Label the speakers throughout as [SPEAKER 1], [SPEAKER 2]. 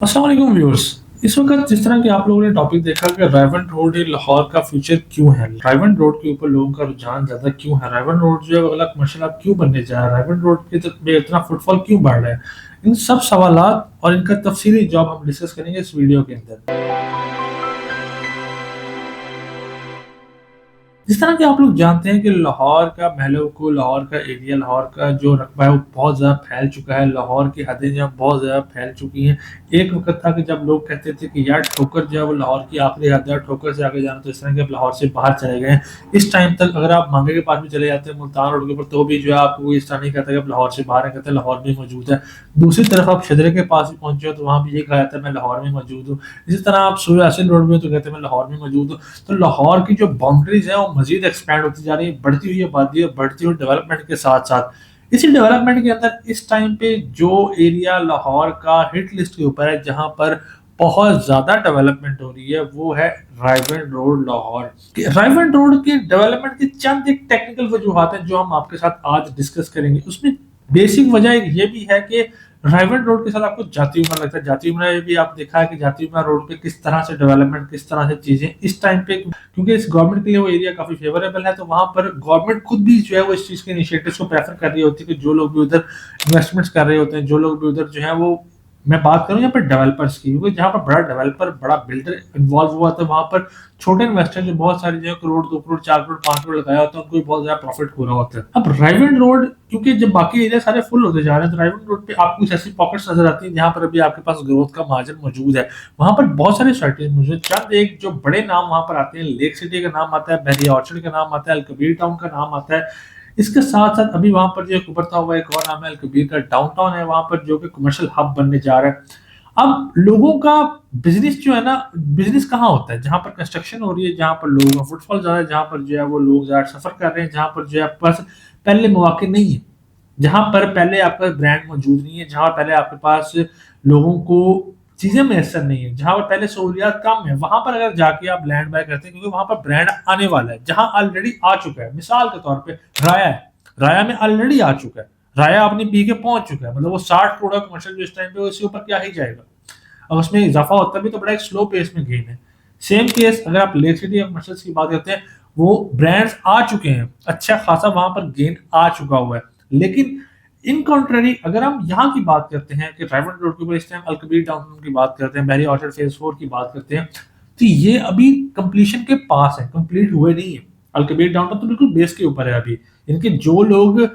[SPEAKER 1] अस्सलाम वालेकुम व्यूअर्स। इस वक्त जिस तरह कि आप लोगों ने टॉपिक देखा कि रायवन रोड ये लाहौर का फ्यूचर क्यों है, रायवन रोड के ऊपर लोगों का रुझान ज्यादा क्यों है, रायवन रोड जो है अगला कमर्शियल अब क्यों बनने जा रहा है, रायवन रोड में इतना फुटफॉल क्यों बढ़ रहा है, इन सब सवालात और इनका तफसीली जवाब हम डिस्कस करेंगे इस वीडियो के अंदर। जिस तरह कि आप लोग जानते हैं कि लाहौर का महलों को, लाहौर का एरिया, लाहौर का जो रकबा है वो बहुत ज़्यादा फैल चुका है। लाहौर की हदें जो है बहुत ज़्यादा फैल चुकी हैं। एक वक्त था कि जब लोग कहते थे कि यार ठोकर जो है वो लाहौर की आखिरी हद है, ठोकर से आगे जाना तो इस तरह के अब लाहौर से बाहर चले गए हैं। इस टाइम तक अगर आप मांगे के पास भी चले जाते हैं मुल्तान रोड के ऊपर, तो भी जो है आपको इस तरह नहीं कहता कि अब लाहौर से बाहर है, कहते हैं लाहौर में मौजूद है। दूसरी तरफ आप शदरे के पास भी पहुंचे हो तो वहाँ भी ये कहा जाता है मैं लाहौर में मौजूद हूँ। इसी तरह आप सूर्य हासिल रोड में तो कहते हैं मैं लाहौर में मौजूद हूँ। तो लाहौर की जो बाउंड्रीज है वो मजीद एक्सपैंड होती जा रही है, बढ़ती हुई आबादी और बढ़ती हुई डेवलपमेंट के साथ साथ। इसी डेवलपमेंट के अंदर इस टाइम पे जो एरिया लाहौर का हिट लिस्ट के ऊपर है, जहां पर बहुत ज्यादा डेवलपमेंट हो रही है, वो है रायवन रोड लाहौर। रायवन रोड के डेवलपमेंट के चंद एक टेक्निकल वजूहत हैं जो हम आपके साथ आज डिस्कस करेंगे। उसमें बेसिक वजह ये भी है कि रायवन रोड के साथ आपको जाती उमर लगता है। जाती उमर भी आप देखा है कि जाती उमर रोड पे किस तरह से डेवलपमेंट, किस तरह से चीजें इस टाइम पे, क्योंकि इस गवर्नमेंट के लिए वो एरिया काफी फेवरेबल है, तो वहां पर गवर्नमेंट खुद भी जो है वो इस चीज के इनिशिएटिव्स को प्रेफर कर रही होती है कि जो लोग भी उधर इन्वेस्टमेंट्स कर रहे होते हैं, जो लोग भी उधर जो है वो, मैं बात करूं यहाँ पर डेवलपर्स की, क्योंकि जहां पर बड़ा डेवलपर, बड़ा बिल्डर इन्वॉल्व हुआ था, वहां पर छोटे इन्वेस्टर जो बहुत सारी जो करोड़, 2 करोड़, 4 करोड़, 5 करोड़ लगाया होता है, उनको भी बहुत ज्यादा प्रॉफिट हो रहा होता है। अब रायवन रोड, क्योंकि जब बाकी एरिया सारे फुल होते जा रहे हैं, तो रायवन रोड पे आपको कुछ ऐसी पॉकेट्स नजर आती हैं जहां पर अभी आपके पास ग्रोथ का मार्जिन मौजूद है। वहां पर बहुत सारी स्ट्रेटेजी मौजूद है। चंद एक जो बड़े नाम वहां पर आते हैं, लेक सिटी का नाम आता है, बहरिया ऑर्चर्ड का नाम आता है, अलकबीर टाउन का नाम आता है। इसके साथ साथ अभी वहां पर जो उभरता हुआ एक और नाम है अलकबीर का डाउनटाउन है, वहां पर जो कि कमर्शियल हब बनने जा रहा है। अब लोगों का बिजनेस जो है ना, बिजनेस कहाँ होता है? जहां पर कंस्ट्रक्शन हो रही है, जहां पर लोगों का फुटफॉल ज्यादा है, जहां पर जो है वो लोग ज्यादा सफर कर रहे हैं, जहां पर जो है आपके पास पहले मौके नहीं है, जहां पर पहले आपका ब्रांड मौजूद नहीं है, जहां पहले आपके पास लोगों को चीजें मैसर नहीं है, जहां पर पहले सहूलियात कम है, वहां पर अगर जाके आप लैंड बाय करते हैं, क्योंकि वहां पर ब्रांड आने वाला है, जहां ऑलरेडी आ चुका है। मिसाल के तौर पे राया है, राया में ऑलरेडी आ चुका है, राया अपनी पी के पहुंच चुका है, मतलब वो 60 करोड़ का कमर्शियल जो इस टाइम पे उसके ऊपर क्या ही जाएगा। और उसमें इजाफा होता भी तो बड़ा एक स्लो पेस में गेन है। सेम केस अगर आप लेक सिटी कमर्शियल्स की बात करते हैं, वो ब्रांड्स आ चुके हैं, अच्छा खासा वहां पर गेन आ चुका हुआ है। लेकिन इन कॉन्ट्ररी अगर हम यहाँ की बात करते हैं कि रायवन रोड के ऊपर इस टाइम अलकबीर टाउन की बात करते हैं, बहरी ऑर्चर्ड फेज 4 की बात करते हैं, तो ये अभी कंप्लीशन के पास है, कंप्लीट हुए नहीं है। अलकबीर डाउनटाउन तो बिल्कुल बेस के ऊपर है अभी। इनके जो लोग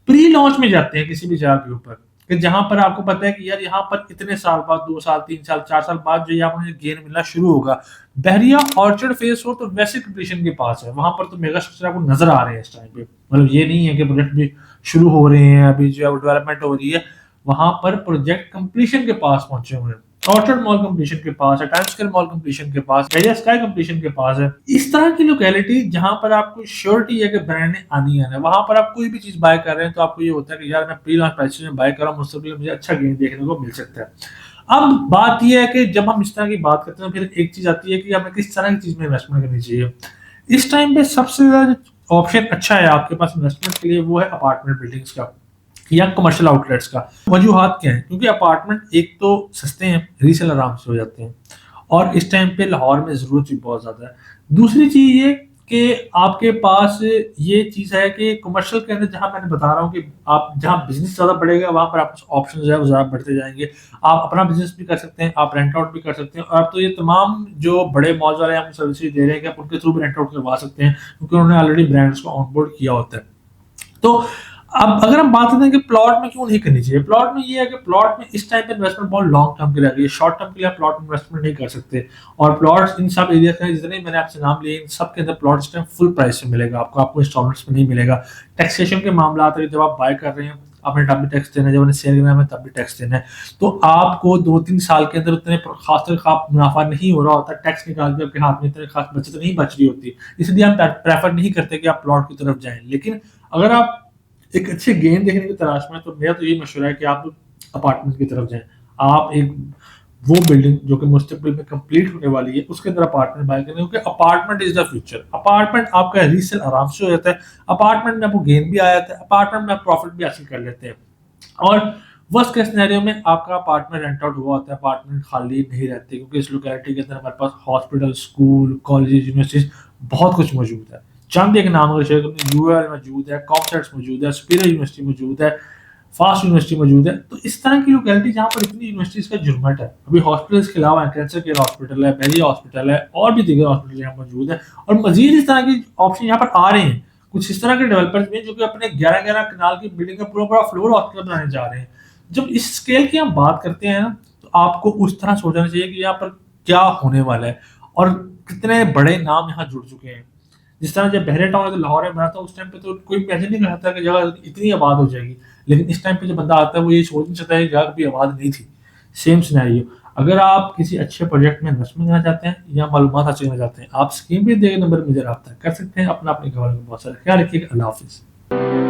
[SPEAKER 1] प्री लॉन्च में जाते हैं किसी भी जगह के ऊपर, कि जहां पर आपको पता है कि यार यहाँ पर इतने साल बाद, 2 साल, 3 साल, 4 साल बाद जो यहाँ पर गेन मिलना शुरू होगा। बहरिया ऑर्चर्ड फेज 4 तो वैसे कंप्लीशन के पास है, वहां पर तो मेगा स्ट्रक्चर आपको नजर आ रहे हैं इस टाइम पे। मतलब ये नहीं है कि प्रोजेक्ट भी शुरू हो रहे हैं, अभी जो है डेवलपमेंट हो रही है, वहां पर प्रोजेक्ट कंप्लीशन के पास पहुंचे हुए हैं। ऑर्चर्ड मॉल कंप्लीशन के पास है, टाइम स्क्वायर मॉल कंप्लीशन के पास, एरिया स्काई कंप्लीशन के पास है। इस तरह की लोकेलिटी जहां पर आपको श्योरिटी है कि ब्रांड ने आनी है, वहां पर आप कोई भी चीज बाय कर रहे हैं तो आपको ये होता है कि यार मैं प्री लॉन्च प्राइस में बाय कर रहा हूँ, मुझसे मुझे अच्छा गेन देखने को मिल सकता है। अब बात यह है कि जब हम इस तरह की बात करते हैं, फिर एक चीज आती है कि हमें किस तरह की चीज में इन्वेस्टमेंट करनी चाहिए। इस टाइम पे सबसे ज्यादा ऑप्शन अच्छा है आपके पास इन्वेस्टमेंट के लिए, वो है अपार्टमेंट बिल्डिंग्स का या कमर्शियल आउटलेट्स का। वजूहात क्या है? क्योंकि अपार्टमेंट एक तो सस्ते हैं, रीसेल आराम से हो जाते हैं, और इस टाइम पे लाहौर में जरूरत भी बहुत ज्यादा है। दूसरी चीज ये कि आपके पास ये चीज है कि कमर्शियल के अंदर, जहां मैंने बता रहा हूँ कि आप जहां बिजनेस ज्यादा बढ़ेगा, वहां पर आपके ऑप्शन जो है वो ज्यादा बढ़ते जाएंगे। आप अपना बिजनेस भी कर सकते हैं, आप रेंट आउट भी कर सकते हैं, और आप तो ये तमाम जो बड़े मॉल वाले आपको सर्विसेज दे रहे हैं कि आप उनके थ्रू भी रेंट आउट करवा सकते हैं, क्योंकि उन्होंने ऑलरेडी ब्रांड्स को ऑनबोर्ड किया होता है। तो अब अगर हम बात करते हैं कि प्लॉट में क्यों नहीं करनी चाहिए, प्लॉट में ये है कि प्लॉट में इस टाइप पे इन्वेस्टमेंट बहुत लॉन्ग टर्म की रह गई है, शॉर्ट टर्म के लिए आप प्लॉट इन्वेस्टमेंट नहीं कर सकते। और प्लॉट्स इन सब एरिया के जितने मैंने आपसे नाम लिए, इन सब के अंदर प्लॉट इस टाइम फुल प्राइस में मिलेगा आपको, आपको इंस्टॉलमेंट्स में नहीं मिलेगा। टैक्सेशन के मामला आता है, जब आप बाय कर रहे हैं आपने तब भी टैक्स देना है, जब आपने सेल करना है तब भी टैक्स देना है। तो आपको 2-3 साल के अंदर उतने खास मुनाफा नहीं हो रहा होता, टैक्स निकाल के आपके हाथ में इतने खास बचत नहीं बच रही होती, इसलिए हम प्रेफर नहीं करते कि आप प्लॉट की तरफ जाएं। लेकिन अगर आप एक अच्छे गेम देखने की तलाश में, तो मेरा तो यही मशवरा है कि आप अपार्टमेंट की तरफ जाएं। आप एक वो बिल्डिंग जो कि मुस्तकबिल में कंप्लीट होने वाली है, उसके अंदर अपार्टमेंट बाय करें, क्योंकि apartment is the future. Apartment आपका रीसेल आराम से हो जाता है, अपार्टमेंट में आपको गेन भी आ जाता है, अपार्टमेंट में आप प्रॉफिट भी हासिल कर लेते हैं। और वर्स्ट केस सिनेरियो में आपका अपार्टमेंट रेंट आउट हुआ होता है, अपार्टमेंट खाली नहीं रहते क्योंकि इस लोकेलिटी के अंदर हमारे पास हॉस्पिटल, स्कूल, कॉलेजेस, यूनिवर्सिटीज़ बहुत कुछ मौजूद है। चंद एक नाम अगर शेयर करूँ, यूएल मौजूद है, कॉमसेट्स मौजूद है, सुपीरियर यूनिवर्सिटी मौजूद है, फास्ट यूनिवर्सिटी मौजूद है। तो इस तरह की लोकेलिटी जहाँ पर इतनी यूनिवर्सिटीज़ का झुरमट है, अभी हॉस्पिटल्स के अलावा कैंसर केयर हॉस्पिटल है, बेली हॉस्पिटल है और भी दीगर हॉस्पिटल यहाँ मौजूद है और मज़ीद इस तरह के ऑप्शन यहाँ पर आ रहे हैं। कुछ इस तरह के डेवलपर्स भी हैं जो कि अपने 11-11 कनाल की बिल्डिंग का पूरा-पूरा फ्लोर हॉस्पिटल बनाने जा रहे हैं। जब इस स्केल की हम बात करते हैं ना, तो आपको उस तरह सोचना चाहिए कि यहाँ पर क्या होने वाला है और कितने बड़े नाम यहाँ जुड़ चुके हैं। जिस तरह जब बहरे टाउन लाहौर में बना था, उस टाइम पे तो कोई इमेजिन नहीं कर सकता कि जगह इतनी आबाद हो जाएगी। लेकिन इस टाइम पे जो बंदा आता है वो ये सोच नहीं सकता है कि जगह कभी आबाद नहीं थी। सेम सिनेरियो, अगर आप किसी अच्छे प्रोजेक्ट में इन्वेस्टमेंट करना चाहते हैं या मालूमात हासिल करना चाहते हैं, आप स्क्रीन पे दिए गए नंबर पर मुझे राब्ता कर सकते हैं। अपना अपने के हवाले में बहुत सारा ख्याल रखिएगा। अल्लाह हाफ़िज़।